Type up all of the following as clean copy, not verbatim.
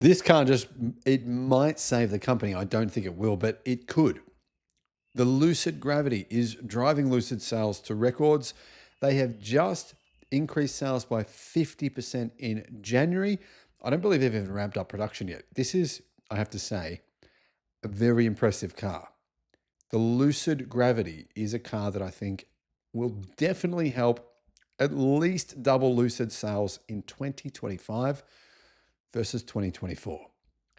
This car it might save the company. I don't think it will, but it could. The Lucid Gravity is driving Lucid sales to records. They have just increased sales by 50% in January. I don't believe they've even ramped up production yet. This is, I have to say, a very impressive car. The Lucid Gravity is a car that I think will definitely help at least double Lucid sales in 2025 versus 2024.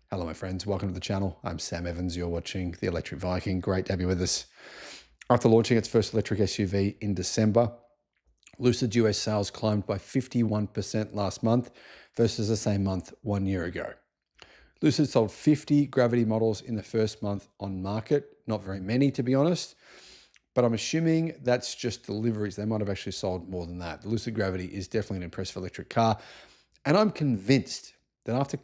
Hello, my friends. Welcome to the channel. I'm Sam Evans. You're watching the Electric Viking. Great to have you with us. After launching its first electric SUV in December, Lucid's US sales climbed by 51% last month versus the same month 1 year ago. Lucid sold 50 Gravity models in the first month on market. Not very many, to be honest, but I'm assuming that's just deliveries. They might have actually sold more than that. The Lucid Gravity is definitely an impressive electric car. And I'm convinced that after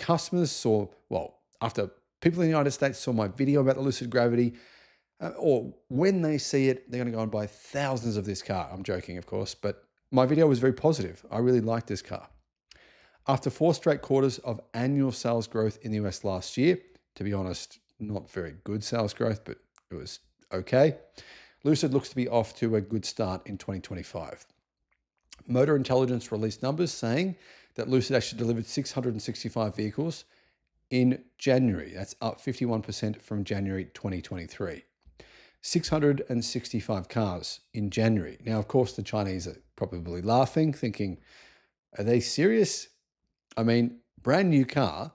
after people in the United States saw my video about the Lucid Gravity, or when they see it, they're going to go and buy thousands of this car. I'm joking, of course, but my video was very positive. I really liked this car. After 4 straight quarters of annual sales growth in the US last year, to be honest, not very good sales growth, but it was okay, Lucid looks to be off to a good start in 2025. Motor Intelligence released numbers saying that Lucid actually delivered 665 vehicles in January. That's up 51% from January 2023. 665 cars in January. Now, of course, the Chinese are probably laughing, thinking, are they serious? I mean, brand new car.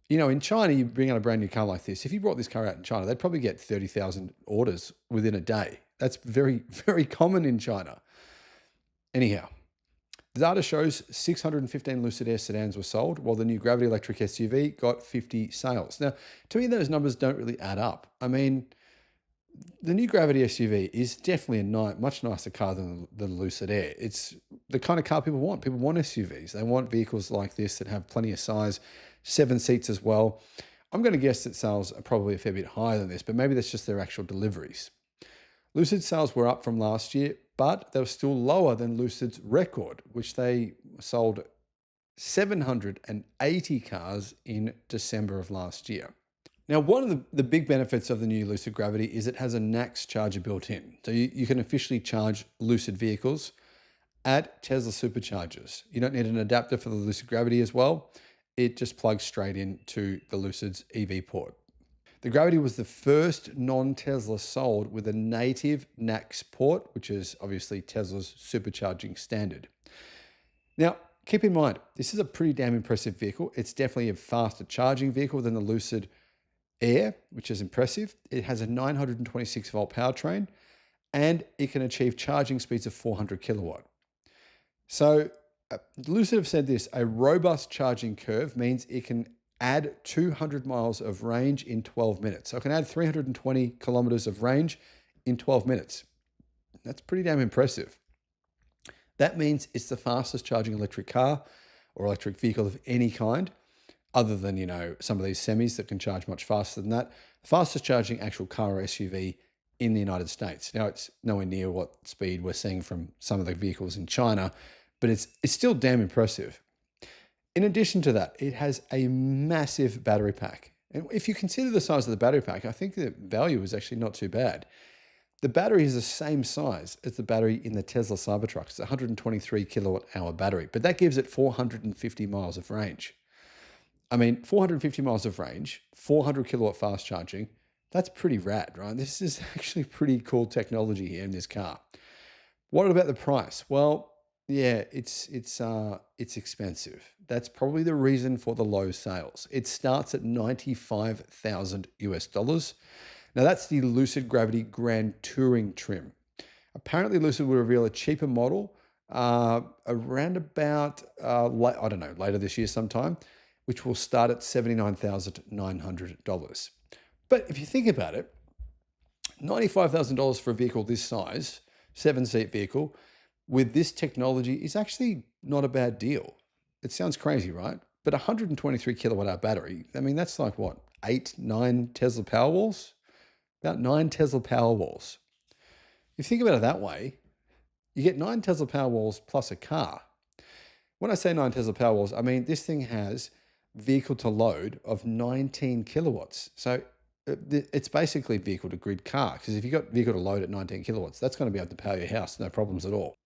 You know, in China, you bring out a brand new car like this. If you brought this car out in China, they'd probably get 30,000 orders within a day. That's very, very common in China. Anyhow, the data shows 615 Lucid Air sedans were sold, while the new Gravity electric SUV got 50 sales. Now, to me, those numbers don't really add up. I mean, the new Gravity SUV is definitely a much nicer car than the Lucid Air. It's the kind of car people want. People want SUVs. They want vehicles like this that have plenty of size, 7 seats as well. I'm going to guess that sales are probably a fair bit higher than this, but maybe that's just their actual deliveries. Lucid sales were up from last year, but they were still lower than Lucid's record, which they sold 780 cars in December of last year. Now, one of the big benefits of the new Lucid Gravity is it has a NACS charger built in. So you can officially charge Lucid vehicles at Tesla superchargers. You don't need an adapter for the Lucid Gravity as well. It just plugs straight into the Lucid's EV port. The Gravity was the first non-Tesla sold with a native NACS port, which is obviously Tesla's supercharging standard. Now, keep in mind, this is a pretty damn impressive vehicle. It's definitely a faster charging vehicle than the Lucid Air, which is impressive. It has a 926 volt powertrain, and it can achieve charging speeds of 400 kilowatt. So Lucid have said this: a robust charging curve means it can add 200 miles of range in 12 minutes. So it can add 320 kilometers of range in 12 minutes. That's pretty damn impressive. That means it's the fastest charging electric car or electric vehicle of any kind, other than, you know, some of these semis that can charge much faster than that. The fastest charging actual car or SUV in the United States. Now, it's nowhere near what speed we're seeing from some of the vehicles in China, but it's still damn impressive. In addition to that, it has a massive battery pack. And if you consider the size of the battery pack, I think the value is actually not too bad. The battery is the same size as the battery in the Tesla Cybertruck. It's a 123 kilowatt hour battery, but that gives it 450 miles of range. I mean, 450 miles of range, 400 kilowatt fast charging, that's pretty rad, right? This is actually pretty cool technology here in this car. What about the price? Well, yeah, it's expensive. That's probably the reason for the low sales. It starts at $95,000 US. Now that's the Lucid Gravity Grand Touring trim. Apparently Lucid will reveal a cheaper model around about, I don't know, later this year sometime, which will start at $79,900. But if you think about it, $95,000 for a vehicle this size, 7-seat vehicle, with this technology is actually not a bad deal. It sounds crazy, right? But 123 kilowatt hour battery, I mean, that's like what, 8, 9 Tesla Powerwalls? About 9 Tesla Powerwalls. If you think about it that way, you get 9 Tesla Powerwalls plus a car. When I say 9 Tesla Powerwalls, I mean, this thing has vehicle to load of 19 kilowatts. So it's basically vehicle to grid car, because if you've got vehicle to load at 19 kilowatts, that's going to be able to power your house, no problems at all.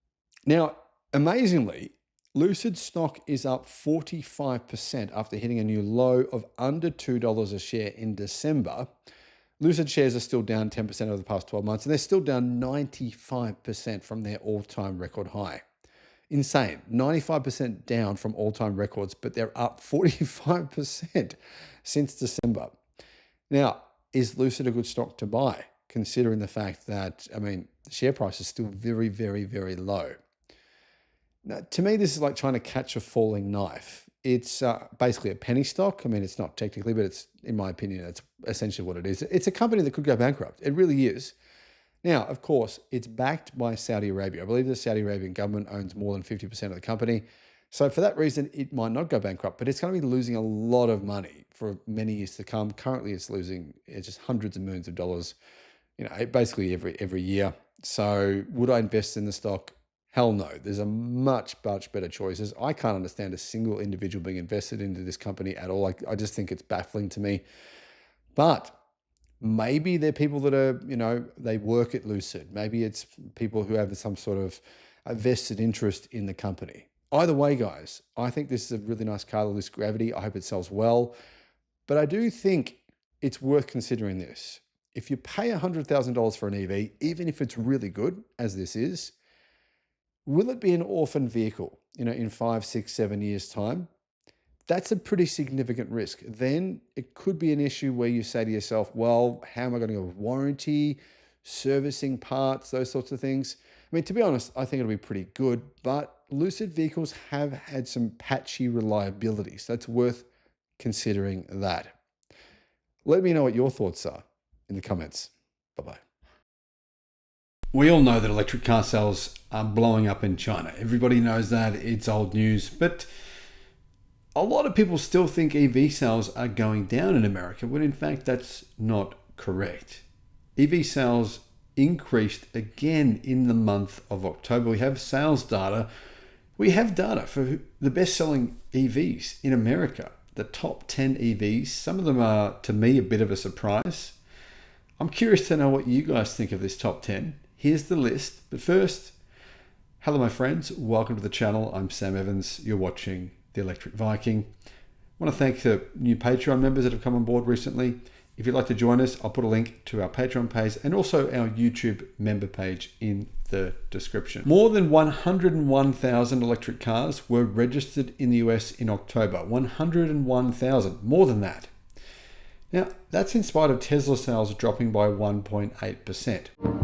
Now, amazingly, Lucid stock is up 45% after hitting a new low of under $2 a share in December. Lucid shares are still down 10% over the past 12 months, and they're still down 95% from their all-time record high. Insane. 95% down from all-time records, but they're up 45% since December. Now, is Lucid a good stock to buy, considering the fact that, the share price is still very, very, very low? Now, to me, this is like trying to catch a falling knife. It's basically a penny stock. It's not technically, but it's, in my opinion, that's essentially what it is. It's a company that could go bankrupt. It really is. Now, of course, it's backed by Saudi Arabia. I believe the Saudi Arabian government owns more than 50% of the company. So for that reason, it might not go bankrupt, but it's going to be losing a lot of money for many years to come. Currently, it's losing just hundreds of millions of dollars, basically every year. So would I invest in the stock? Hell no. There's a much better choices. I can't understand a single individual being invested into this company at all. I just think it's baffling to me. But maybe they're people that are, they work at Lucid. Maybe it's people who have some sort of a vested interest in the company. Either way, guys, I think this is a really nice car, the Lucid Gravity. I hope it sells well. But I do think it's worth considering this. If you pay $100,000 for an EV, even if it's really good, as this is, will it be an orphan vehicle, in 5, 6, 7 years' time? That's a pretty significant risk. Then it could be an issue where you say to yourself, well, how am I going to go with warranty, servicing parts, those sorts of things? To be honest, I think it'll be pretty good, but Lucid vehicles have had some patchy reliability, so it's worth considering that. Let me know what your thoughts are in the comments. Bye-bye. We all know that electric car sales are blowing up in China. Everybody knows that. It's old news. But a lot of people still think EV sales are going down in America, when in fact that's not correct. EV sales increased again in the month of October. We have sales data. We have data for the best-selling EVs in America, the top 10 EVs. Some of them are, to me, a bit of a surprise. I'm curious to know what you guys think of this top 10. Here's the list. But first, hello, my friends. Welcome to the channel. I'm Sam Evans. You're watching The Electric Viking. I want to thank the new Patreon members that have come on board recently. If you'd like to join us, I'll put a link to our Patreon page and also our YouTube member page in the description. More than 101,000 electric cars were registered in the US in October. 101,000, more than that. Now, that's in spite of Tesla sales dropping by 1.8%.